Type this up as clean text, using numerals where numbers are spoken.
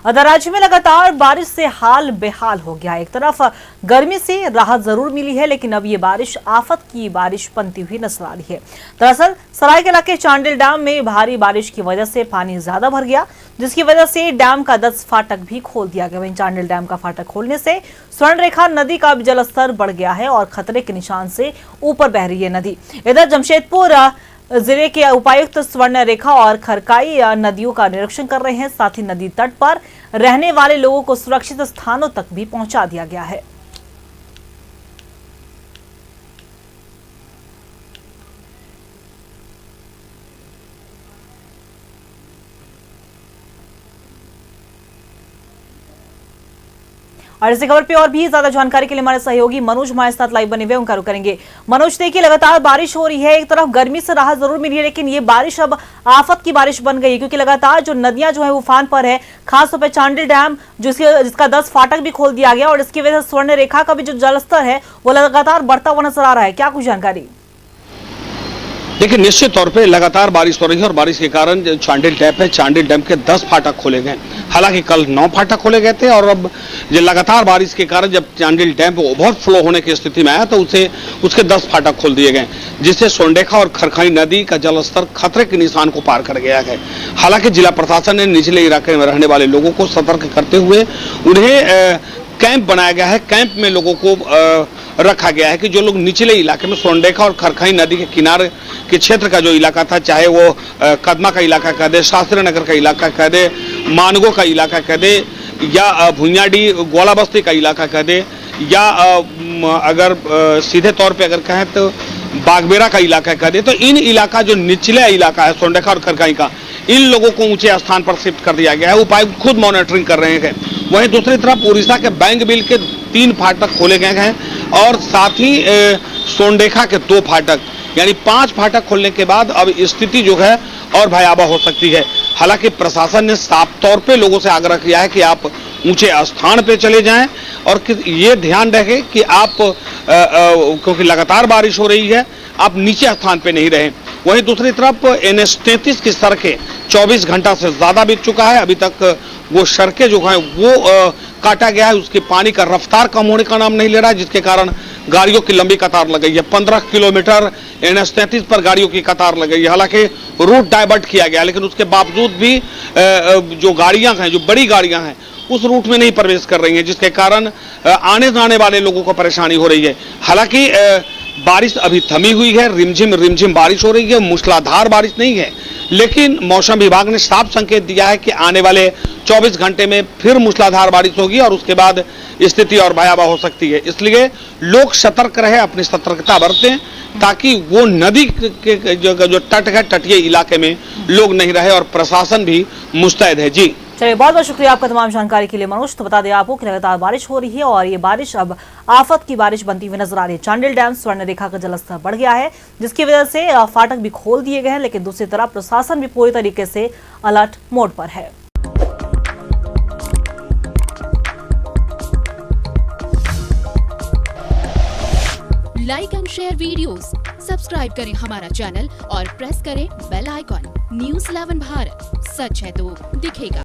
Other राज्य में लगातार बारिश से हाल बेहाल हो गया है। एक तरफ गर्मी से राहत जरूर मिली है, लेकिन अब ये बारिश आफत की बारिश बनती हुई नजर आ रही है। दरअसल सरायकेला के चांडिल डैम में भारी बारिश की वजह से पानी ज्यादा भर गया, जिसकी वजह से डैम का 10 फाटक भी खोल दिया गया। वहीं चांडिल डैम का फाटक खोलने से स्वर्णरेखा नदी का जलस्तर बढ़ गया है और खतरे के निशान से ऊपर बह रही है नदी। इधर जमशेदपुर जिले के उपायुक्त स्वर्णरेखा और खरकाई नदियों का निरीक्षण कर रहे हैं। साथ ही नदी तट पर रहने वाले लोगों को सुरक्षित स्थानों तक भी पहुंचा दिया गया है। और इसी खबर पे और भी ज्यादा जानकारी के लिए हमारे सहयोगी मनोज हमारे साथ लाइव बने हुए उनका रुख करेंगे। मनोज, देखिए लगातार बारिश हो रही है, एक तरफ गर्मी से राहत जरूर मिली है, लेकिन ये बारिश अब आफत की बारिश बन गई है, क्योंकि लगातार जो नदियां जो है उफान पर है। खासतौर पर चांडिल डैम जिसका 10 फाटक भी खोल दिया गया और इसकी वजह से स्वर्ण रेखा का भी जो जलस्तर है वो लगातार बढ़ता हुआ नजर आ रहा है। क्या कुछ जानकारी? देखिए, निश्चित तौर पे लगातार बारिश हो रही है और बारिश के कारण चांडिल डैम है, चांडिल डैम के 10 फाटक खोले गए। हालांकि कल 9 फाटक खोले गए थे और अब ये लगातार बारिश के कारण जब चांडिल डैम ओवरफ्लो होने की स्थिति में आया तो उसके 10 फाटक खोल दिए गए, जिससे स्वर्णरेखा और खरखाई नदी का जलस्तर खतरे के निशान को पार कर गया है। हालांकि जिला प्रशासन ने निचले इलाके में रहने वाले लोगों को सतर्क करते हुए उन्हें कैंप बनाया गया है। कैंप में लोगों को रखा गया है कि जो लोग निचले इलाके में स्वर्णरेखा और खरखाई नदी के किनारे के क्षेत्र का जो इलाका था, चाहे वो कदमा का इलाका कह दे, शास्त्री नगर का इलाका कह दे, मानगो का इलाका कह दे, या भुइयाडी गोला बस्ती का इलाका कह दे, या अगर सीधे तौर पे अगर कहें तो बागबेरा का इलाका कह दे, तो इन इलाका जो निचले इलाका है स्वर्णरेखा और खरखाई का, इन लोगों को ऊंचे स्थान पर शिफ्ट कर दिया गया है। उपायुक्त खुद मॉनिटरिंग कर रहे हैं। वहीं दूसरी तरफ उड़ीसा के बैंगबिल के 3 फाटक खोले गए हैं और साथ ही स्वर्णरेखा के 2 फाटक, यानी 5 फाटक खोलने के बाद अब स्थिति जो है और भयावह हो सकती है। हालांकि प्रशासन ने साफ तौर पे लोगों से आग्रह किया है कि आप ऊंचे स्थान पे चले जाएं और ये ध्यान रखें कि आप क्योंकि लगातार बारिश हो रही है, आप नीचे स्थान पे नहीं रहें। वहीं दूसरी तरफ NH 33 की सड़कें 24 घंटा से ज्यादा बीत चुका है, अभी तक वो सड़कें जो हैं वो काटा गया है। उसके पानी का रफ्तार कम होने का नाम नहीं ले रहा है, जिसके कारण गाड़ियों की लंबी कतार लग गई है। 15 किलोमीटर NH 33 पर गाड़ियों की कतार लग गई है। हालांकि रूट डाइवर्ट किया गया, लेकिन उसके बावजूद भी जो गाड़ियां हैं, जो बड़ी गाड़ियां हैं, उस रूट में नहीं प्रवेश कर रही हैं, जिसके कारण आने जाने वाले लोगों को परेशानी हो रही है। हालांकि बारिश अभी थमी हुई है, रिमझिम रिमझिम बारिश हो रही है, मूसलाधार बारिश नहीं है, लेकिन मौसम विभाग ने साफ संकेत दिया है कि आने वाले 24 घंटे में फिर मूसलाधार बारिश होगी और उसके बाद स्थिति और भयावह हो सकती है। इसलिए लोग सतर्क रहे, अपनी सतर्कता बरतें, ताकि वो नदी के जो तट है, तटीय इलाके में लोग नहीं रहे, और प्रशासन भी मुस्तैद है। जी चलिए, बहुत बहुत शुक्रिया आपका तमाम जानकारी के लिए मनोज। तो बता दें आपको कि लगातार बारिश हो रही है और ये बारिश अब आफत की बारिश बनती हुई नजर आ रही है। चांडिल डैम स्वर्ण रेखा का जलस्तर बढ़ गया है, जिसकी वजह से फाटक भी खोल दिए गए हैं, लेकिन दूसरी तरफ प्रशासन भी पूरी तरीके से अलर्ट मोड पर है। Like and share videos, subscribe करें हमारा चैनल और प्रेस करें बेल आइकॉन। न्यूज़ 11 भारत, सच है तो दिखेगा।